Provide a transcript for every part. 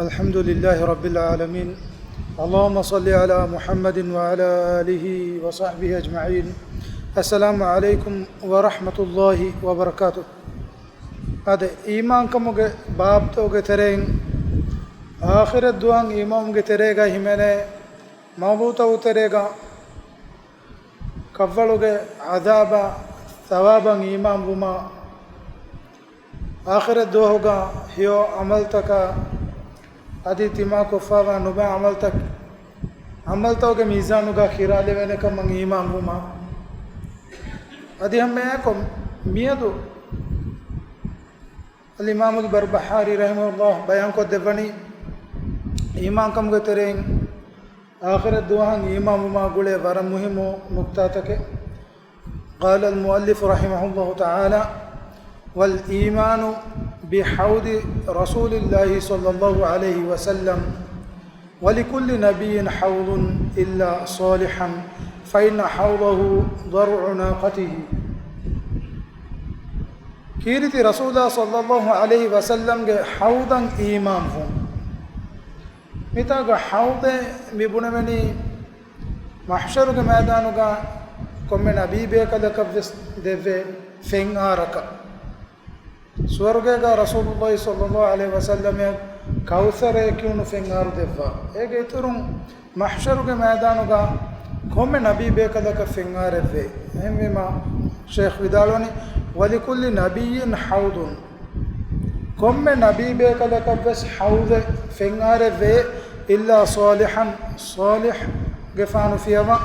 الحمد لله رب العالمين. اللهم صل على محمد وعلى آله وصحبه أجمعين. السلام عليكم ورحمة الله وبركاته. هذا إيمان كموجة باب توجة ترين آخر الدوان إمام تريغا همنة موضوع تريغا كفلوجة عذابا ثوابا إمام بما آخر الدوهوغا هيو عملتك أدي تما كفاوا نبا عملتك ميزانوغا خيرالي وينك من إمام بما أدي هم ياكم ميادو الإمام البربحاري رحمه الله بيان کو دبني إيمان كم گترين آخر الدوان إمام ما قوله ورم مهم نقطاتك. قال المؤلف رحمه الله تعالى: والإيمان بحوض رسول الله صلى الله عليه وسلم ولكل نبي حوض إلا صالحا فإن حوضه ضرع ناقته. كيرتي رسول الله صلى الله عليه وسلم حوضا إيمان هم متى حوض مبنمني محشر ميدانوغا كم نبي بيكلك دفع فين آرك سورغا رسول الله صلى الله عليه وسلم كوثر يكون فين آر دفع إيه ترون محشر ميدانوغا كم نبي بيكلك فين آر دفع هم ما شيخ بدالوني ولكل نبي حوض كم نبي بيكلك بس حوض فين آر دفع إلا صالحا صالح قفانو فيما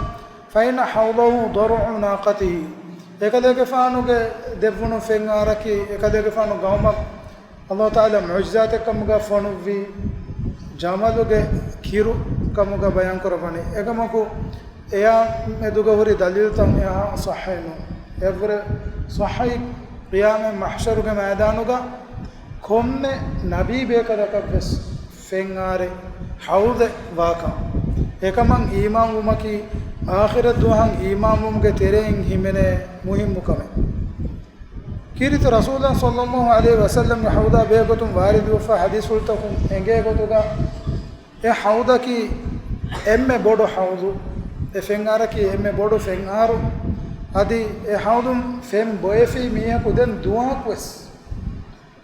فإن حوضه ضرع ناقته එකද ගෆානුගේ දෙවුණු ෆෙන් ආරකි එකද ගෆානු ගවමක් අල්ලාහ් තාලා මුජ්සාත කමුගා ෆොනුවි ජාමලුගේ කිරු කමුගා බයන් කරවනේ එකමකු එයා මෙදුග හොරි දලිල් තම් එයා සහයිනු එවර සහයි क़ියාම මහෂරුගේ මයදානුගා කොම්මෙ නබී බේකදකස් ෆෙන් ආරේ හවුද වාකා එකමන් ඊමාම් උමකි آخر الدوان إمامهم كتيرين همنة مهم مكمل. كيرت رسول الله صلى الله عليه وسلم حوضا بيقتم وارد وفا حديث قلتكم إنجي قلتوغا إيه حوضا كي إم بودو حوضو إفنغارا كي إم بودو فنغارو هذه إيه حوضم فهم بويفي مياه كودن دوان كويس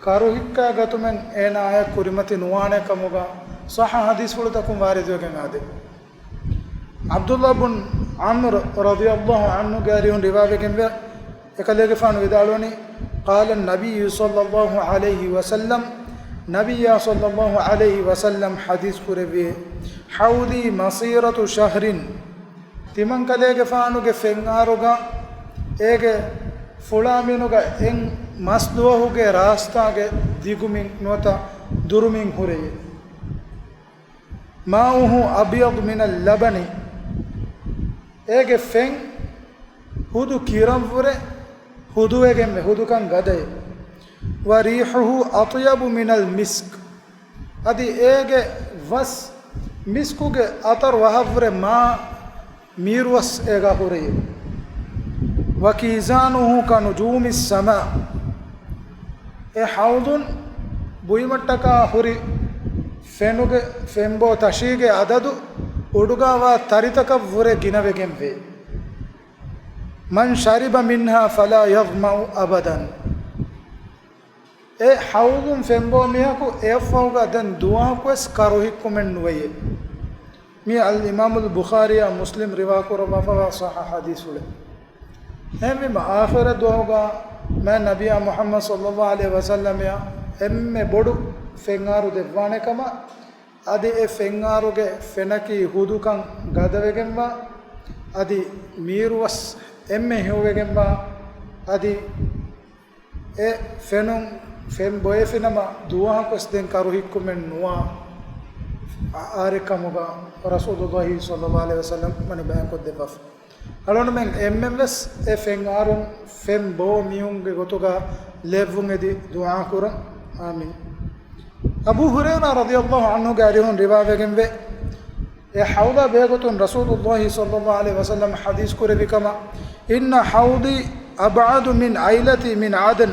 كارو هكا قتمن إنا آية كريمتي نوانة كموغا صح حديث قلتكم وارد وكما هذه عبد الله بن عمرو رضي الله عنه قارئ رواية كنبه يكلك فان ودالوني قال النبي صلى الله عليه وسلم نبي صلى الله عليه وسلم حديث كربي حوضي مصيرة شهر تمن كلك فانو كفنغاروغا ايغ فلامينوغا ان مسدوهوغا راستاغ ديغومين نوتا دورمين هوري ماؤه أبيض من اللبن ඒගේ ෆෙන් හුදු කිරම් වරේ හුදු එකෙන් හුදු කන් ගදේ වරීහුහු අත්යබු මිනල් මිස්ක් අදි ඒගේ වස් මිස්කුගේ අතර වහවරේ මා මීරවස් ඒගා හොරේ වකීසානුහු කනුජූමිස් සමා ඒ හවුදුන් බුයිමට්ටකා හොරි ෆෙනුගේ ෆෙම්බෝ තෂීගේ අදදු උඩුගාවා තරිතක වරේ ගිනවෙගෙන් වේ මන් ශරිබ මින්හා ෆලා යظ්මഉ අබදන් ඒ හවුදුන් ෆෙම්බෝ මියකු එෆෝගා දැන් දුවාකුස් කරුහික්කුමෙන් නුවේ මේ අල් ඉමාම් අල් බුඛාරිය මුස්ලිම් රිවා කරවවා සහ හදීස් වල එමෙ ආඛිර දුවාගා මා නබියා මුහම්මද් සල්ලල්ලාහු අලයිහි වසල්ලම එම්මෙ බොඩු ෆෙන්ආරු දෙවානකම අදි ඒ ෆෙන්ආරුගේ ෆෙනකි හුදුකන් ගදවෙගෙන්වා අදි මීරුවස් එම්මෙ හෙවගෙන්වා අදි ඒ ෆෙනුන් ෆෙම් බොයෆිනම දුවාහකොස් දෙන් කරුහික්කුමෙන් නුවා ආරකමුගා රසූලුල්ලාහි සල්ලල්ලාහු අලයිහි වසල්ලම් මනි බයන් කොත් දෙපෆ අලොන මෙන් එම්මෙස් ඒ ෆෙන්ආරුන් ෆෙම් බෝ මියුන්ගේ ගොතුගා ලෙවුන්ගෙදි දුආ කුරන් ආමීන්. أبو هريرة رضي الله عنه قارئون رواية جنبه حوض بيغة رسول الله صلى الله عليه وسلم حديث كربي كما إن حوضي أبعد من عيلتي من عدن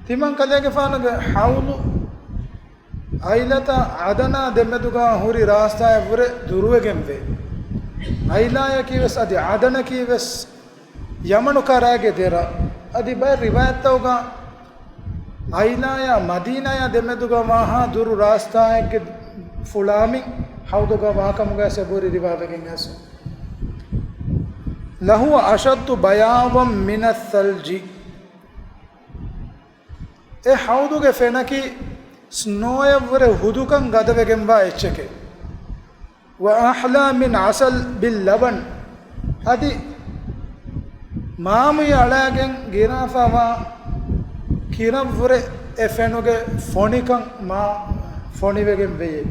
තිමන් කලේගේ ෆානගේ හවුලු අයිලත අදනා දෙමෙදුගා හුරි රාස්තාය වර දුරුවගෙන් වේ අයිලාය කීවස් අදි අදන කීවස් යමනු කරාගේ දෙර අදි බය රිවායත්තෝගා අයිලාය මදීනාය දෙමෙදුගා මහා දුරු රාස්තායගේ ෆුලාමි හවුදුගා වාකමුගා සබුරි රිවාවගෙන් ඇස ලහුව අෂද්දු බයාවම් මිනස් සල්ජි ඒ හවුදුගේ ෆෙනකි ස්නෝය වර හුදුකන් ගදවගෙන් වා එච්චකේ وأحلى من عسل باللبن هذه مامي علاقين غرافة كيرم فره افنوغ فونيكن ما فوني وگم بيه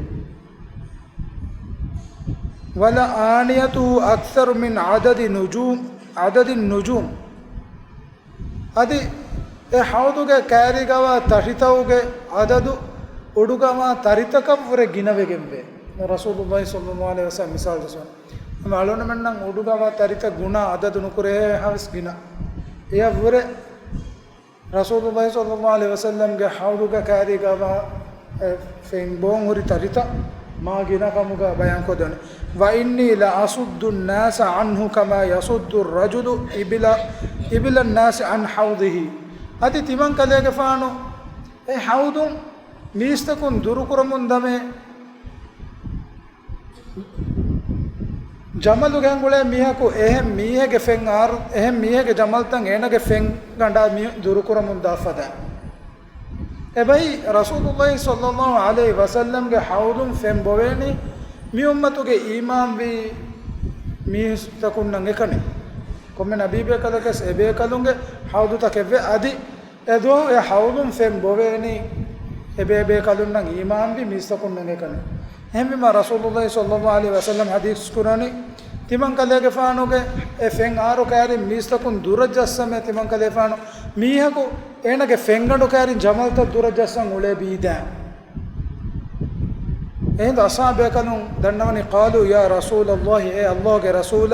ولا آنيته أكثر من عدد النجوم هذه حوضوغ كاريغوا تشيتاوغ عدد उडुगमा तरितकम वरे गिनवेගෙම්බේ රසූලුල්ලාහි සල්ලල්ලාහු අලයිහි වසල්ලම් මිසාල් දසන මාලෝන මන්නම් උඩුගම තරිත ගුණ අදදුණු කරේ හවස් ගින එය වර රසූලුල්ලාහි සල්ලල්ලාහු අලයිහි වසල්ලම් ගේ හවුදුග කාරිගව ෆෙන් බොන් හුරි තරිත මා ගින කමුග බයන් කොදන වයින්නී ලා අසුද්දු الناس عنه كما يصد الرجل ابل الناس عن حوضه අති තිමන් කලේගේ ෆානෝ ඒ හවුදුන් මිස්තකුන් දුරු කරමුන් දමේ ජමලු ගංගුලේ මියකු එහෙම් මියගේ ෆෙන් ආර් එහෙම් මියගේ ජමල්තන් එනගේ ෆෙන් ගණ්ඩා මිය දුරු කරමුන් දාෆදා එබයි රසූලුල්ලාහි සල්ලල්ලාහු අලයිහි වසල්ලම් ගේ හවුදුන් ෆෙන් බොවේනි මි උම්මතුගේ ඊමාන් වී මිස්තකුන් නම් එකනේ කොම්මෙ නබීබේ කලකස් එබේ කලුන්ගේ හවුදු තකෙව්වේ අදි එදෝ ඒ හවුදුන් ෆෙන් බොවේනි එබේ කලුන් නම් ඊමාන් වී මිස්තකුන් නම් එකනේ එහෙම රසූලුල්ලාහි සල්ලල්ලාහු අලයිහි වසල්ලම් හදීස් කුරානි තිමන් කලේගේ ෆානෝගේ එෆෙන් ආරෝ කාරි මිස්තකුන් දුරජස්සම තිමන් කලේ ෆානෝ මීහකු එනගේ ෆෙන්ගඩු කාරි ජමල්ත දුරජස්සන් උලේ බීදා එහෙනම් අසහාබය කලුන් දන්නවනි قالوا يا رسول الله اي الله کے رسول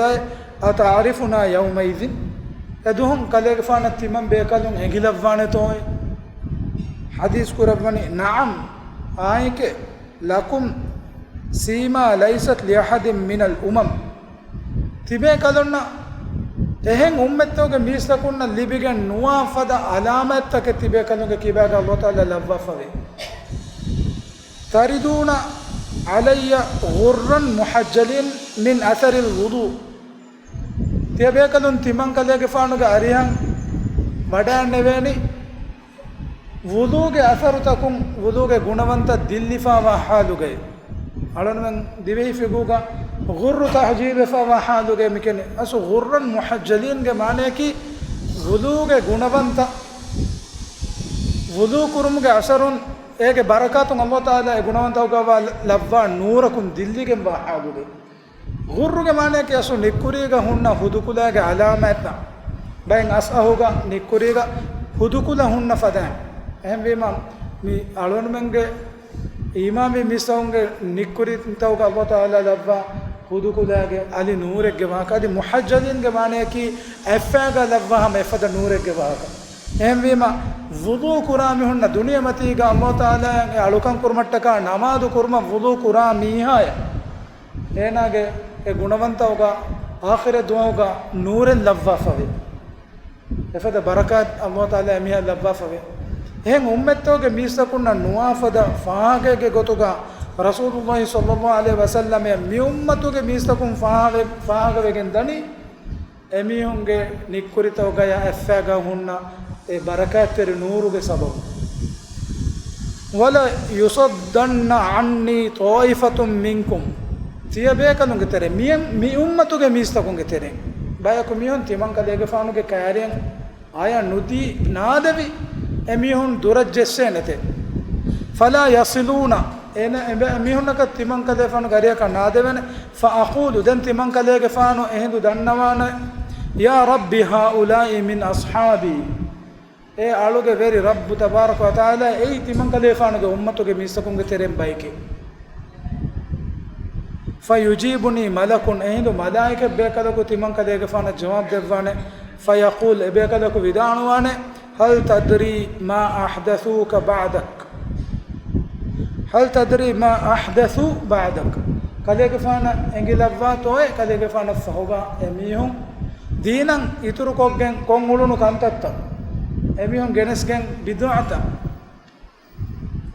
اتعرفنا يومئذ එදුහම් කලේගේ ෆාන තිමන් බේ කලුන් එගිලවවානේ තෝයි හදීස් කුරවනි නعم ආයිකේ ලකුම් سيما ليست لأحد من الأمم تبي كذلنا එහෙන් උම්මත්තෝගේ මිස්තකුන්න ලිබිගෙන් නුවාෆද අලාමත්තක තිබේ කලුගේ කිබාග අල්ලාහ් තාලා ලබ්වෆවේ තරිදුන علي غرا محجلين من اثر الوضوء තිබේ කලුන් තිමන් කලගේ ෆානුගේ අරියන් වඩා නෙවෙනි වුදුගේ අසරුතකුම් වුදුගේ ගුණවන්ත දිල්ලිෆාවා හාලුගේ අලනන් දිවෙහි ෆිගුගා ගුර්රු තහජීබ ෆාවා හාලුගේ මිකනේ අසු ගුර්රන් මුහජ්ජලින් ගේ මානේ කි වුදුගේ ගුණවන්ත වුදු කුරුම්ගේ අසරුන් ඒගේ බරකාතුන් අල්ලාහ් තාලා ඒ ගුණවන්තවගා ලබ්වා නූරකුන් දිල්ලිගෙන් වා හාලුගේ ගුර්රුගේ මානේ කි අසු නිකුරීගා හුන්න හුදුකුලාගේ අලාමත බෙන් අස්හුගා නිකුරීගා හුදුකුලා හුන්න ෆදා එහෙම වීම මේ අලොන්මන්ගේ ඊමාමි මිසවුන්ගේ නිකුරිතවගා අල්ලාහ් තාලා ලබ්වා හුදුකුලාගේ අලි නූරෙක්ගේ වාකදී මුහජ්ජලින්ගේ මානේ කි එෆාගා ලබ්වාම එෆද නූරෙක්ගේ වාකා එහෙම වීම වුදු කුරාමි හුන්න දුනියමතිගා අල්ලාහ් තාලාගේ අලුකම් කුර්මට්ටක නමාදු කුර්ම වුදු කුරාමීහාය එනාගේ ඒ ගුණවන්තවගා ආඛිර දුවගා නූරෙන් ලබ්වා ෆවේ එෆද බරකාත් අල්ලාහ් තාලා මිහ ලබ්වා ෆවේ එහෙන් උම්මත්තෝගේ මිසකුන්න නුවාෆද ෆාගේගේ ගොතුගා රසූලුල්ලාහි සල්ලල්ලාහු අලයිහි වසල්ලම මි උම්මතුගේ මිසකුන් ෆාගවෙගෙන් දනි එමිහුන්ගේ නික්කුරිතෝගය එෆාගා හුන්න ඒ බරකාත් පෙර නූරුගේ සබබ වල යුසද්දන්න අන්නි තායිෆතුම් මින්කුම් තියබේකනුගේ තෙරේ මි උම්මතුගේ මිසකුන්ගේ තෙරේ බයක මිහුන් තිමන් කලේගේ ෆානුගේ කාර්යයන් ආය නුති නාදවි එමිහුන් දුරජ්ජෙස්සේ නැතේ ෆලා යසිලූන එන එමිහුන්නක තිමන් කලේ ෆානු ගරියක නාදවෙන ෆඅඛූලු දන් තිමන් කලේගේ ෆානු එහෙඳු දන්නවාන යා රබ්බි හාඋලායි මින් අස්හාබි ඒ ආලුගේ වෙරි රබ්බු තබාරක වතාලා ඒ තිමන් කලේ ෆානුගේ උම්මතුගේ මිසකුන්ගේ තෙරෙන් බයිකේ فيجيبني ملك اهند ملائكه بكلكو تمن كديك فانا جواب دفانه فيقول بكلكو ودانوانه هل تدري ما احدثوك بعدك هل تدري ما أحدثوا بعدك كذلك فانا انجلوا توي كذلك فانا فهوغا اميهم دينا يتركوا جن كونغولونو كانتتا اميهم جنس جن بدعتا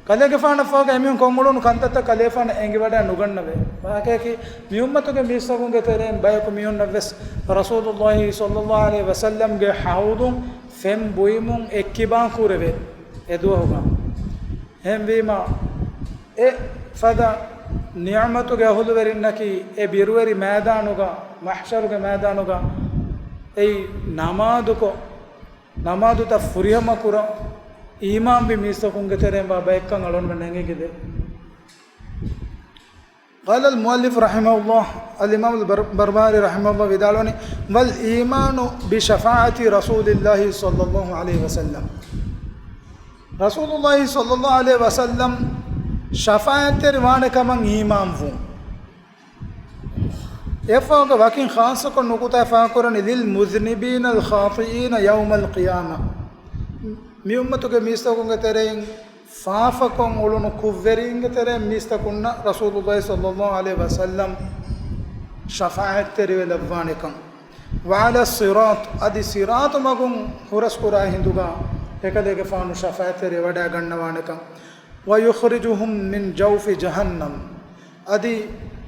كذلك فانا فهوغا اميهم كونغولونو كانتتا كذلك فانا انجبدا نوغننبه باكي ميومتوගේ මිස්සුන්ගේ තෙරෙන් බයකු මියොන් නවස් රසූලුල්ලාහි සල්ලල්ලාහු අලයිහි වසල්ලම් ගේ හවුදුන් ෆෙම් බුයිමුන් එක්කිබා කුරවේ එදුවහුගා hem vima e fada ni'matuge ahuluverinnaki e birweri maidanuga mahsharuge maidanuga ei namaduta furihama kura iman bi misakunge teremba baikkan alon menengegede قال المؤلف رحمه الله الإمام البربهاري رحمه الله بدالوني والإيمان بشفاعة رسول الله صلى الله عليه وسلم رسول الله صلى الله عليه وسلم شفاعة روانه كمان إيمان فون يفوق وكين خاصة نقطة فاكرن للمذنبين الخاطئين يوم القيامة ميومتك ميستكون ترين فافكون ولون كوفرين ترين ميستكون رسول الله صلى الله عليه وسلم شفاعة روانه كم وعلى الصراط أدي صراط مغون هرس كرا هندوغا එකදේක ෆානු ශෆාතේ වඩා ගන්නවානකම් වයුඛරිජුහුම් මින් ජෞෆි ජහන්නම් අදි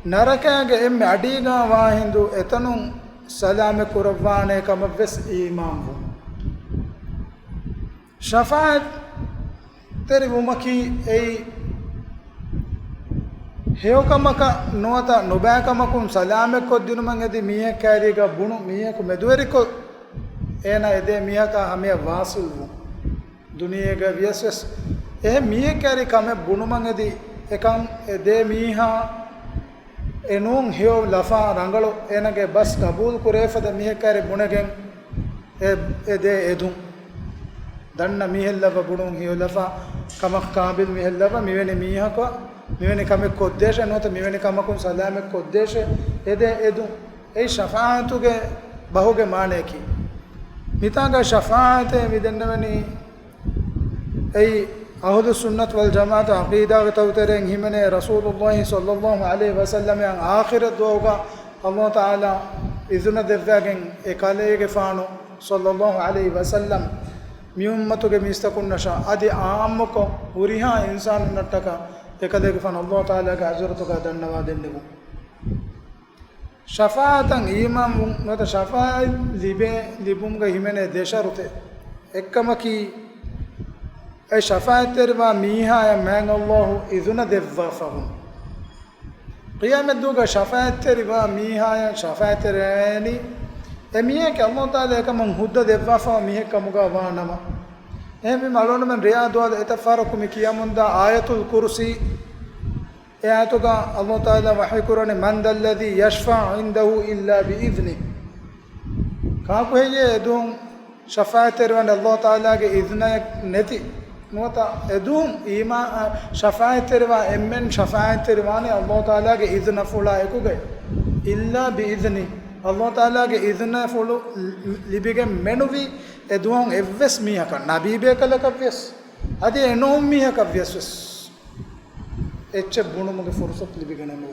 නරකයේ එම්මෙ අඩීගා වාහින්දු එතනුම් සලාම කුරවානේ කම වෙස් ඊමාම් වූ ශෆාත් තෙරි වුමකි ඒ හේවකමක නොත නොබෑකමකුම් සලාම කොද්දිනුමන් එදි මීහ කෑරීගා බුණු මීහක මෙදුවරිකො එන එදේ මීහක හමිය වාසුල් වූ दुनिया वियस ए मीह कैरी कमे बुनुमंगदी एकं एदे मीहा एनुं हियो लफा रंगलो एनगे बस कबूल कुरेफद मीह कैरी बुनगें एदे एदुं दन्न मीह लव बुनुं हियो लफा कमक काबिल मीह लव मिवेने मीहा को मिवेने कमे कोद्देश नोत मिवेने कमकुं सलाम कोद्देश एदे एदुं ए शफाअतुगे बहुगे माने की मितागा शफाअते विदन्नवनी أي أهل السنة والجماعة عقيدة وتوترين همنا رسول الله صلى الله عليه وسلم يعني آخر الدعوة الله تعالى إذن ذفاقين إكاليك فانو صلى الله عليه وسلم ميومتك ميستكون نشاء أدي عامك وريها إنسان نتكا إكاليك فان الله تعالى عزرتك دنوا دنبو شفاعة إيمان نتا شفاعة لبومك همنا دشارته إكمكي أي شفاعة تربى ميها يا من الله إذن دفافهم قيام الدوغا شفاعة تربى ميها يا شفاعة تراني أميها كالله تعالى كمن هدى دفافهم ميها كمغا وانما هم معلوم من رياض وال اتفاركم كيامون دا آية الكرسي آياتك الله تعالى وحي قرآن من ذا الذي يشفع عنده إلا بإذنه كاكو هي دوم شفاعة تربى الله تعالى إذن نتي نوتا ادوم ايما شفاعت تروا امن شفاعت ترواني الله تعالى کے اذن فلا اكو گئے الا باذن الله تعالى کے اذن فلو لبيگه منوي ادوم evs miha ka nabi be kala kavs adi enom miha kavs etche bunumuge fursat libigene no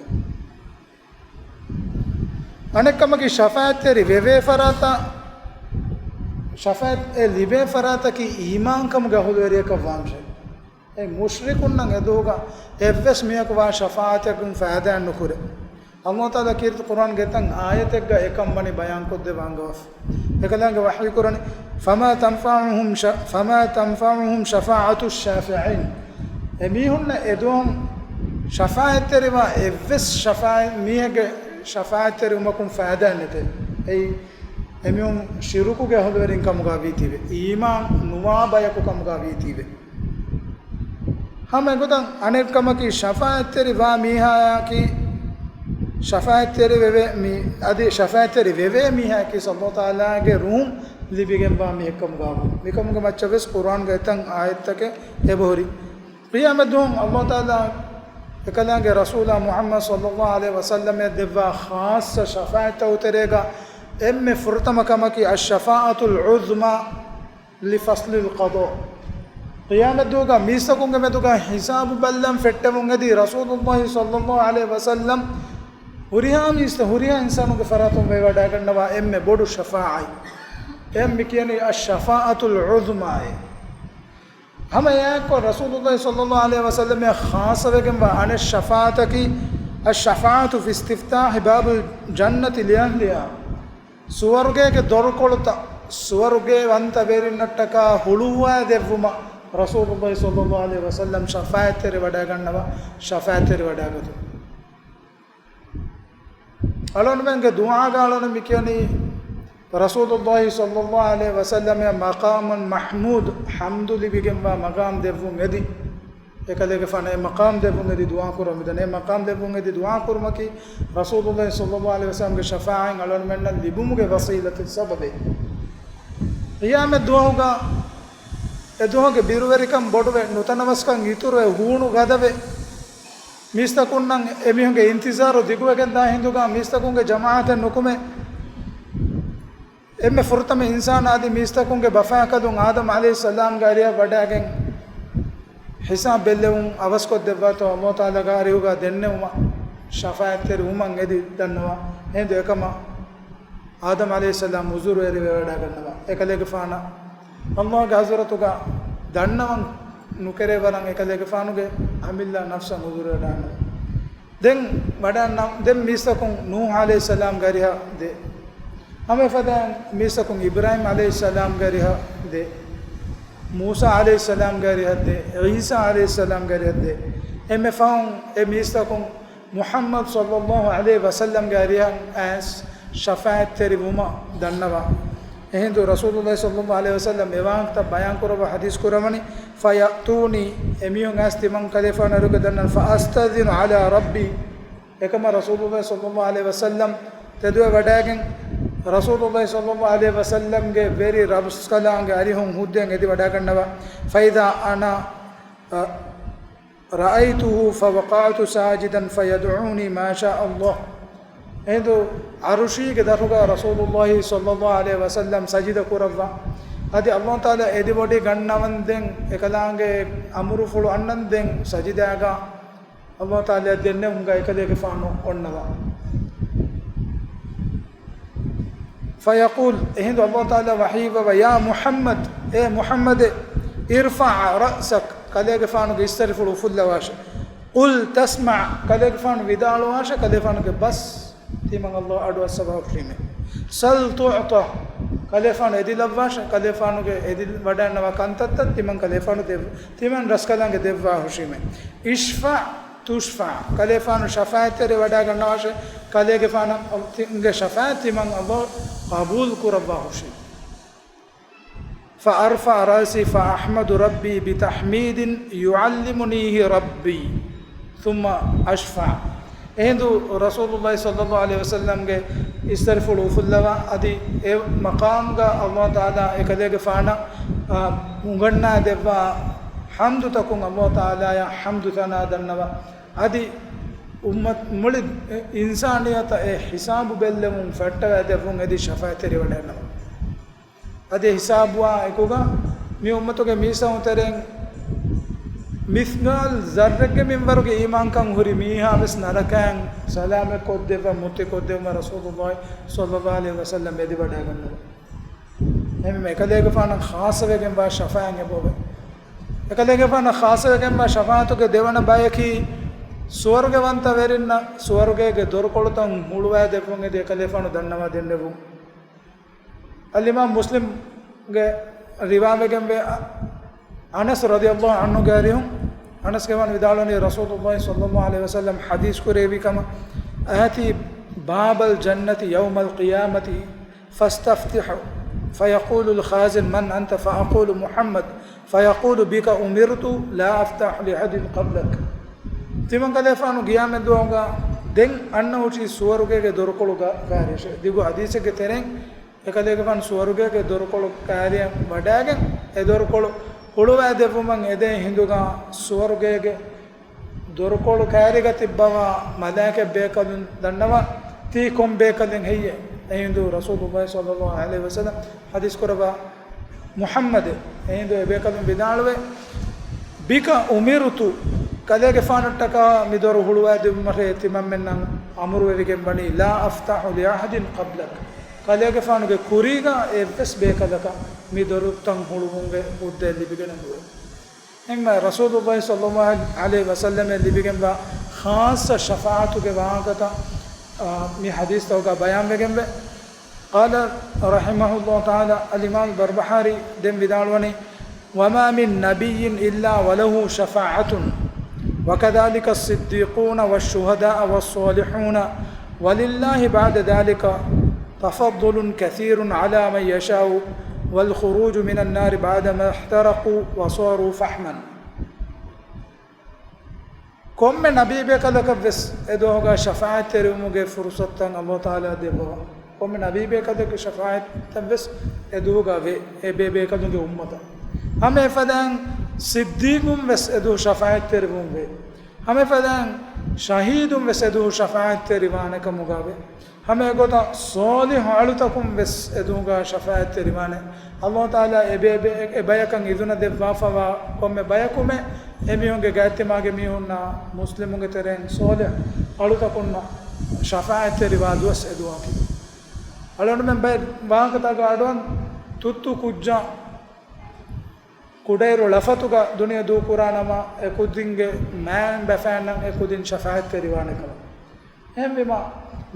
anekkamaki shafaat teri veve farata شفاعت لبه فراتا کی ایمان کم گہولوری کا وامش اے مشرکون نہ ادوگا ایفس میہ کو شفاعت کم فائدہ نکھر اللہ تعالی کی قرآن گتن آیت کا ایکم بنی بیان کو دے وانگوف ایکلنگ وحی قرآن فما تنفعهم شفاعت الشافعین امیہن ادوم شفاعت تروا ایفس شفاعت میہ شفاعت تروا کم فائدہ نتے ای එමියුම් ශිරුකුගේ හොදවරින් කමුගා වී තිබේ ඊමාන් නුවා බයකු කමුගා වී තිබේ हम गुदं अनेक कम की शफाअत तेरी वा मीहा की शफाअत तेरी वेवे मी आदि शफाअत तेरी वेवे मीहा की सल्लल्लाहु ताला के रूम लिबिगें बा मी कम गाबो मी कम के मचवेस कुरान गतंग आयत तक ए बोरी प्रिया में दूं अल्लाह ताला एकला के रसूल मोहम्मद सल्लल्लाहु अलैहि वसल्लम ने दिवा खास शफाअत उतरेगा एम फुरतम कम की अशफाअतुल उज़मा लिफस्ल القضاء qiyamat duga misakunge meduga hisabu ballam fettemun edi rasulullah sallallahu alaihi wasallam huriya mista huriya insanuge faratum ve wada gannawa emme bodu shafa'i emme kiyani ash-shafa'atul uzma hama yako rasulullah sallallahu alaihi wasallam ya khas wegen wa an ash-shafa'ata ki ash-shafa'atu fi istiftah babul jannati li ahliha suwarge ke dor kolta suwarge wanta berinnataka huluwa devuma rasulullah sallallahu alaihi wasallam shafaat tere wada gannawa shafaat tere wada gatu alon menge dua galon mikiyani rasulullah sallallahu alaihi wasallam ya maqaman mahmud hamdu libigamba maqam devum edi ekalege fana maqam devum edi dua kurum dane maqam devum edi dua kurmaki rasulullah sallallahu alaihi wasallam ge shafaa'in alon menna libumuge wasilati sababe qiyamet duauga edoge biruverikam boduve nutanavaskan ituru huunu gadave mistakunnan emihunge intizaru diguwegen da hinduga mistakunge jamaate nukume emme furtame insana adi mistakunge bafakadun adam alayhi salam gariya wadagen hisab bellewun avaskod devvato Allah taala gariuga dennewuma shafaat ter uman edi dannawa hendu ekama adam alayhi salam huzuru eri wadagannawa ekalege fana Allah ge hazratuga dannawan nukere waran ekalege fanuge amilla nafsa huzuru wadagannawa den wadanna den misakun nuh alayhi salam gariha de hame fadan misakun ibrahim alayhi salam gariha de musa alayhi salam gariha de isa alayhi salam gariha de emme faun e misakun muhammad sallallahu alayhi wasallam gariha as shafaat teribuma dannawa ehindu rasulullah sallallahu alaihi wasallam ewaanta bayan kuraba hadis kuramani fayatuni emiyun astiman kalefa naruga dannan fa astadhinu ala rabbi ekama rasulullah sallallahu alaihi wasallam tedwa wadagen rasulullah sallallahu alaihi wasallam ge very rabskalange arihun hudden edi wadagannawa faida ana ra'aytuhu fawaqa'tu sajidan fayad'uni ma sha Allah ehindu arushi ge daruga rasulullah sallallahu alaihi wasallam sajida kurava adi Allah taala edi bodi gannawan den ekalange amuru fulu annan den sajidaga Allah taala denne unga ekalege faano onnawa fayaqul ehindu Allah taala wahiba wa ya muhammad e muhammad irfa' ra'sak kalege faano ge istarfulu fullawash qul tasma' kalege faano vidalwash kalege faano ge bas timan Allah adu asbab frime sal tu'ta kalefan edilavash kalefanu ge edil wadannawa kantatta timan kalefanu dev timan raskalange devwa hushime ishfa tushfa kalefanu shafaatere wada gannawash kalege fana tinge shafaat timan Allah qabul kurabwa hushime fa arfa rasi fa ahmadu rabbi bi tahmidin yuallimunihi rabbi thumma ashfa ehindu rasulullah sallallahu alaihi wasallam ge istarfulu fullawa adi e maqam ga Allah taala ekalege faana unganna devwa hamdu takun Allah taala ya hamdu tana dannawa adi ummat muli insaniyata e hisabu bellemun fatta devun edi shafaateri wadannawa adi hisabwa ekuga mi ummatoge misa uteren mithgal zarrege minwaruge iman kan huri miha bes narakan salame koddeva mutte koddeva rasulullah sallallahu alaihi wasallam edi wada gannawa emme ekalege fana khas wegen ba shafaan ebobe ekalege fana khas wegen ba shafaatuge devana bayaki swarge wanta verinna swarge ge dor kolutan muluwa devun edi ekalege fana dannawa dennevu al imam muslim ge riwayegen be Anas radhiyallahu anhu garihum Anas kewan vidalani rasulullah sallallahu alaihi wasallam hadis kurevi kama ati bab al jannati yawm al qiyamati fastaftihu fayaqulu al khazin man anta faqulu muhammad fayaqulu bika umirtu la aftah li ahadin qablak timan kalefanu qiyamah duanga den anna uchi suwaruge ge dorkoluga garishe digu hadise ge tereng ekalege fan suwaruge ge dorkolu karya wadagen e dorkolu huluwa devuman ede hinduga suwargege dorkolu kairiga tibbawa malaika bekalun dannawa ti kom bekalin heyye hindu rasulullah sallallahu alaihi wasallam hadis koraba muhammad hindu bekalun bidalwe bika umirtu kalege fanataka midoru huluwa de mare timammennan amuru evigen bani la aftahu li ahadin qablak kalege fanuge kuriga evs bekadaka midoru tan hulumunge udde libigen ndu engma rasulullah sallallahu alaihi wasallam libigen ba khas shafaatu ge waagata mi hadith tawga bayan wegen be قال رحمه الله تعالى الإمام البربحاري دم بدالوني وما من نبي إلا وله شفاعة وكذلك الصديقون والشهداء والصالحون ولله بعد ذلك تفضل كثير على من يشاء والخروج من النار بعدما احترقوا وصاروا فحما كم نبي بكذا بس إدوها شفاعة تريموجي فرصة الله تعالى دبوا كم نبي بكذا شفاعة تبس إدوها به كذا أمة हमें फदान सिद्दीकुम वसदु शफाअत तेरबुंगे हमें फदान शहीदुम वसदु शफाअत तेरिवाने का मुगाबे हमें गोता सोलिह अलुतकुम वसदुगा शफाअत तेरिवाने अल्लाह ताला ए बयकं इजुना देवाफवा कोमे बयकुमे एमियोंगे गायते मागे मिहुन्ना मुस्लिमोंगे तेरें सोलिह अलुतकुन्ना शफाअत तेरिवादुस एदुआकी अलोन में बय वांकता गाडवन तुत्तु कुज्जा कुडेरो लफतुगा दुनिया दू कुरानमा एकुदिंगे मैन बफैन एकुदिन शफाअत तेरिवाने कल एम बिमा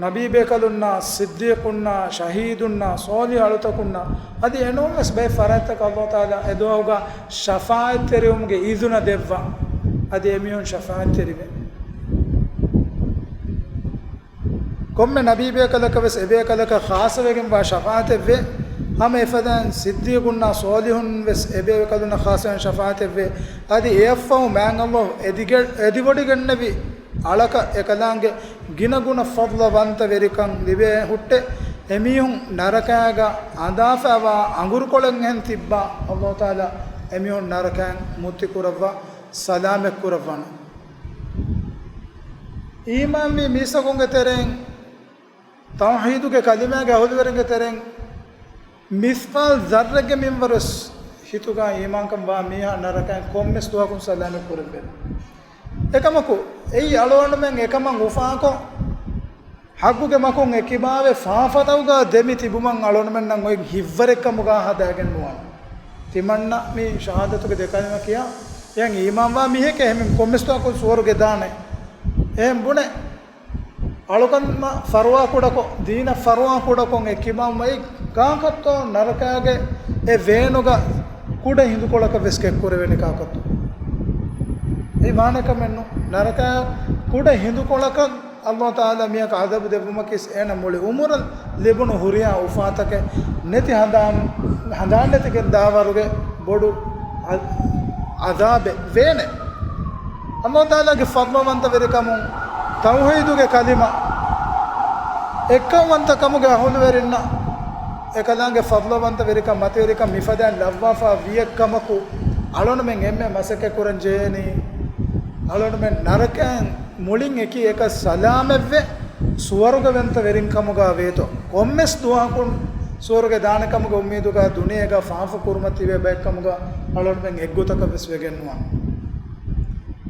नबी बेकलुन्ना सिद्दीकुन्ना शहीदुन्ना सोली अलुतकुन्ना अदि एनोमस बे फरतक अल्लाह ताला एदोगा शफाअत तेरिउमगे इजुना देव्वा अदि एमियुन शफाअत तेरिवे कोम्मे नबी बेकलक वस एबेकलक खास वेगम बा शफाअत वे हमें फदन सिद्दीकुन्ना सोलिहुन वस एबे कदुना खासन शफाअत वे अदि एफौ मैंगल्लो एदिवडिगन्नवि अलक एकलांगे गिनगुण फضلवंत वेरिकं लिबे हुट्टे एमिहुं नरकागा अंदाफवा अंगुर कोलन हेन तिब्बा अल्लाह ताला एमिहुं नरकां मुत्ति कुरवा सलाम कुरवन ईमान में मिसगोंगे तेरें तौहीद के कलिमा के हुदवरंगे तेरें मिस्फाल ज़र्रे के मिंवरस हितुगा ईमान कम वा मिया नरकां कोम्मेस दुआ कुन सलाम कुरबे එකමකෝ එයි අලෝන්න මෙන් එකම උෆාකෝ හග්ගුගේ මකුන් එකිබාවේ ෆාෆතවුගා දෙමි තිබුමන් අලෝන්න මෙන් නම් ඔය හිව්වරෙක්කමුගා හදාගෙන නුවන් තිමන්න මේ ශහාදතුගේ දෙකම කියා යන් ඊමාම් වා මිහෙක එහෙම කොම්මස්තුවා කො සුවරුගේ දානේ එහෙම බුනේ අලෝකන් ෆරවා කුඩකෝ දීන ෆරවා කුඩකෝ එකිබාම් මේ කාකත්තෝ නරකයාගේ ඒ වේනුගා කුඩ හිඳු කොලක වෙස්කේ කුරවෙනි කාකත්තෝ ඒ මානක මෙන්නු නරක කුඩ හිඳු කොලක අල්ලාහ් තාලා මියක අදබ දෙවම කිස් එන මොලේ උමර ලැබුණු හුරියා උෆාතක නැති හඳාන්නට ගෙන් දාවරුගේ බොඩු අදාබ වේනේ අල්ලාහ් තාලාගේ ෆضلවන්ත වෙරකම තෞහීදුගේ කලිමා එකවන්තකමුගේ අහුල් වෙරින්න එකලංගේ ෆضلවන්ත වෙරකම මත වෙරකම මිෆදන් ලව්වාෆා වියකමකු අලොන මෙන් එම්මේ මසක කුරන් ජේනි අලොන මෙන් නරකයන් මුලින් එකි එක සලාමෙව්වේ ස්වර්ගවන්ත වෙරින් කමුගා වේතෝ කොම්මස් දුවාකුන් ස්වර්ග දානකමුගා උම්මීදුගා දුනියගා ෆාෆ කුර්මති වේ බැක්කමුගා අලොන මෙන් එක්ගොතක වෙස් වෙගෙන්නවා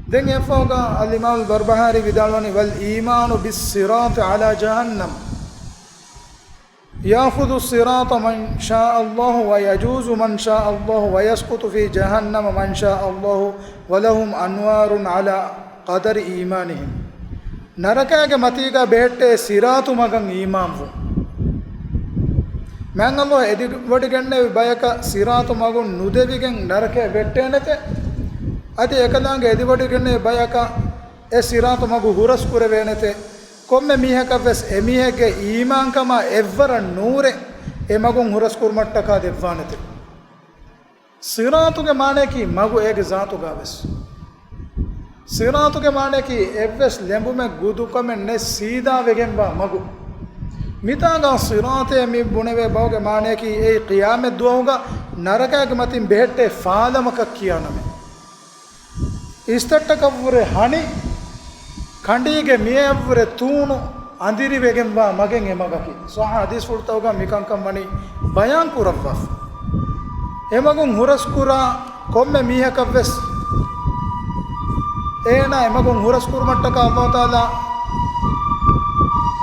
දැන් එෆෝගා අල් ඉමාම් අල් බර්බහාරි විදාලවනි වල් ඊමානු බිස් සිරාත් අලා ජහන්නම් يأخذ الصراط من شاء الله ويجوز من شاء الله ويسقط في جهنم من شاء الله ولهم أنوار على قدر إيمانهم نركاك متيجا بيت صراط مغن إيمانه من الله إدي وديكنّه بياك صراط مغن ندبيكن نركا بيتّنته أدي أكلانك إدي وديكنّه بياك صراط مغن هورس كوربينته කොම්මෙ මීහකවස් එමීහගේ ඊමාන්කම එවර නූරේ එමගුන් හුරස් කුර්මට්ටකා දෙවවානතේ සිරාතුගේ මානේ කි මගු ඒගේ ذاتුගාවස් සිරාතුගේ මානේ කි එවස් ලැඹුමේ ගුදුකම නේ සීදා වෙගෙන්වා මගු මිතාගා සිරාතේ මි බුණවේ බවගේ මානේ කි ඒ ඛියාමෙ දුවුගා නරකයේ මතින් බෙහෙට්ටේ ෆාලමක කියනමෙ ඉස්තට්ටකවුරේ හනි ಖಂಡಿಗೆ ಮಿಯವರೆ ತೂಣು ಅಂದಿರಿ ವೆಗೆಂಬ ಮಗೆಂ ಎಮಗಕಿ ಸಹ ಹದೀಸ್ ಫುಲ್ತೌಗ ಮಿಕಂಕಂ ಮಣಿ ಬಯಾನ್ ಕುರವ್ವ ಎಮಗುಂ ಹುರಸ್ಕುರ ಕೊಮ್ಮೆ ಮೀಹಕವ್ವೆಸ್ ඒනා එමගුන් හුරස් කුරුමට්ටක අල්ලාහ් තාලා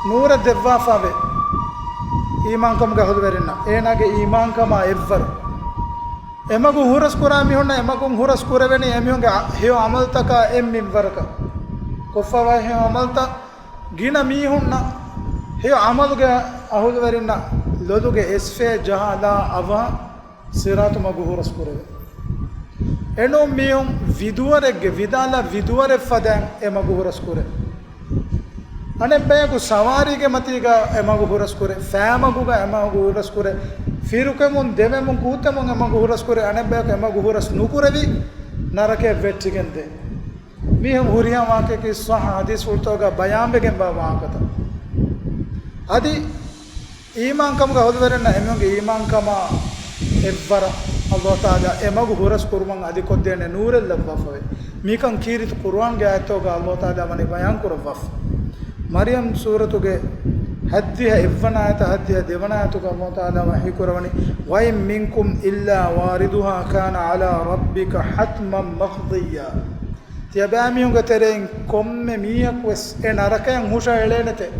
නූර දෙව්වාෆාවේ ඊමාන්කම ගහදු වෙරෙන්න ඒනාගේ ඊමාන්කම එව්වර එමගුන් හුරස් කුරා මිහොන්න එමගුන් හුරස් කුරවෙනි එමිහුන්ගේ හේව අමල්තක එම්මිවරක කොෆවා හේව අමල්ත ගින මිහුන්න හේව අමල්ගේ අහුදු වෙරෙන්න ලොදුගේ එස්ෆේ ජහලා අව සිරාතු මගු හුරස් කුරවේ එනෝ මියුම් විදුවරෙක්ගේ විදාලා විදුවරෙ ෆදන් එමගු හුරස් කුරේ අනේ බයකු සවාරිගේ මතීග එමගු හුරස් කුරේ ෆෑමගුග එමගු හුරස් කුරේ ෆිරුකමුන් දෙමෙමුන් කූතමුන් එමගු හුරස් කුරේ අනේ බයක එමගු හුරස් නුකුරවි නරකේ වෙච්චිගෙන්දේ මියුම් හුරියා වාකේ කි සහ හදීස් උල්තෝග බයාම්බෙගෙන් බා වාකත අදි ඊමාන්කම ගහදවරන්න එමුන්ගේ ඊමාන්කම එවර අල්ලාහ් තාලා එමගු හුරස් කුරුමන් අදි කොද්දේනේ නූරෙල් ලබ්වෆවේ මීකන් කීරිත කුර්ආන් ගේ ආයතෝග අල්ලාහ් තාලා මනි බයන් කරවෆ මරියම් සූරතුගේ හද්දිය එවනායත හද්දිය දෙවනායතුග අල්ලාහ් තාලා වහී කරවනි වයින් මින්කුම් ඉල්ලා වාරිදුහා කාන අලා රබ්බික හත්මන් මක්දියා තියබෑමියුගේ තෙරෙන් කොම්මෙ මීයක් වෙස් ඒ නරකයන් හුෂා එලෙනතේ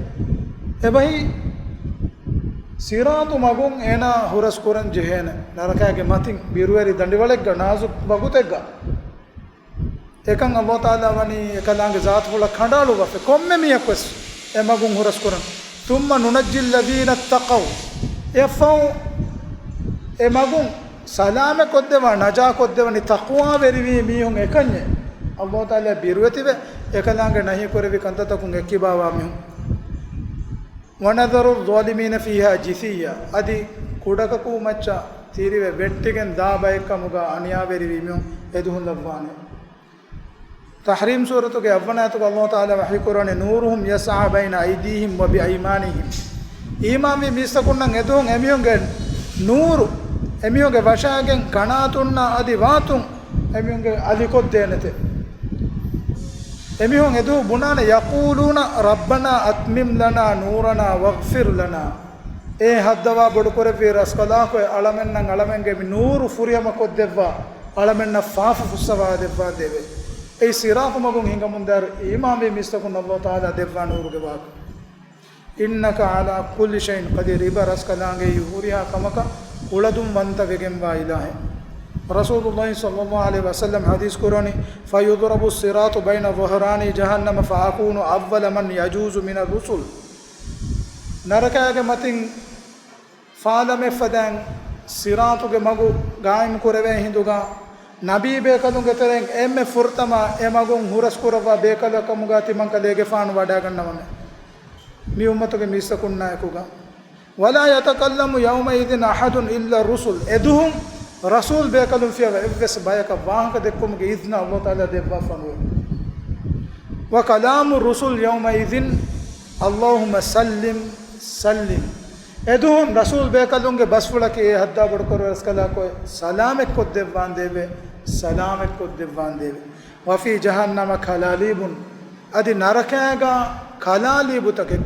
එබහි සිරාතු මගුන් එනා හුරස් කුරන් ජෙහෙන නරකයගේ මතින් බිරුවරි දඬිවලෙක් ගනාසු බගුතෙක් එකන් අල්ලාහ් තාලා වනි එකලාගේ ذات වල කඩාලු වෆ කොම්මෙ මියක් වෙස් එමගුන් හුරස් කුරන් තුම්ම නුනජ්ජිල් ලදීන තකව් එෆෝ එමගුන් සලාම කොද්දවා නජා කොද්දවනි තක්වා වෙරිවි මිහුන් එකන්නේ අල්ලාහ් තාලා බිරුවතිව එකලාගේ නහි කරවි කන්තතකුන් එක්කිබාවා මිහුන් වනදරු ظالمين فيها جثيا අදි කුඩකකු මච්චා තීරිවේ වෙට්ටිගෙන් දාබයකමුගා අනියාවෙරි වීමු එදුහුන් ලබ්වානේ තහරීම් සූරතුගේ අවනාතුක අල්ලාහ් තාලා වහී කරන්නේ නූරුහුම් යස්ආ බයින අයිදීහිම් වබි අයිමානිහිම් ඊමාමි මිස්සකුන්නන් එදුහුන් එමියුන්ගේ නූරු එමියුන්ගේ වශාගෙන් කනාතුන්න අදි වාතුන් එමියුන්ගේ අලිකොත් දෙනතේ එමිහුන් එදු බුනාන යකූලුන රබ්බනා අත්මිම් ලනා නූරනා වග්ෆිර් ලනා ඒ හද්දවා බොඩු කරපි රස්කලාකෝ අලමෙන්නන් අලමෙන්ගේ නූරු ෆුරියම කොද්දෙවා අලමෙන්න ෆාෆ ෆුස්සවා දෙවා දෙවේ ඒ සිරාත මගුන් හිඟමුන් දර ඊමාමේ මිස්තකුන් අල්ලාහ් තාලා දෙවා නූරුගේ වාක ඉන්නක අලා කුල්ලි ෂයින් කදීර් ඉබ රස්කලාගේ යුරියා කමක උලදුම් වන්ත වෙගෙන් වා ඉලාහේ رسول الله صلى الله عليه وسلم حديث قراني فيضرب الصراط بين ظهراني جهنم فأكون أول من يجوز من الرسل نركاගේ මතින් ෆාලමෙ ෆදන් සිරාතුගේ මගු ගායම් කරවේ හිඳුගා නබී බේකලුගේ තරෙන් එම්මෙ ෆුර්තම එමගුන් හුරස් කරවා බේකලකමුගා තිමන් කලේගේ ෆානු වඩා ගන්නවම මේ උම්මතගේ මිස්සකුන්නායකුගා ولا يتكلم يومئذ أحد إلا الرسل එදුහුම් رسول بيكلم فيها وإبس بايك واهك دكم إذن الله تعالى دبا فنو وكلام الرسول يومئذ اللهم سلم سلم ادهم رسول بيكلم کے بس فلا کے حدا بڑ کر اسکلا کو سلام کو دبان دیبے سلام کو دبان دیبے وفي جهنم خلاليب ادي نركاگا خلاليب تک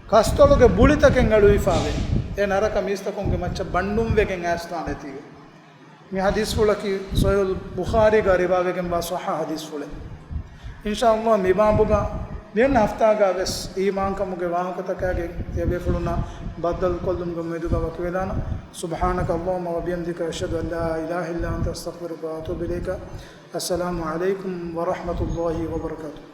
කස්තොලගේ බුලි තකෙන් අඩුයි ෆාවේ ඒ නරක මිස්තකොන්ගේ මච්ච බණ්ඩුම් වෙකෙන් ආස්ථාන ඇතිගේ මේ හදීස් වල කි සොයල් බුඛාරි ගා රිවාවෙකෙන් වා සහ හදීස් වල ඉන්ෂාඅල්ලාහ් මේ බාඹුගා දෙන්න හෆ්තාගා වෙස් ඊමාන්කමුගේ වාහකතකගේ තියබේ ෆලුනා බද්දල් කොල්දුම් ගමෙදුගා වකවේදාන සුබ්හානක අල්ලාහුම්ම වබියම්දික අෂහදු අන් ලා ඉලාහා ඉල්ලා අන්ත අස්තග්ෆිරුක ව අතූබු ඉලයික අස්සලාමු අලයිකුම් වරහ්මතුල්ලාහි වබරකාතුහු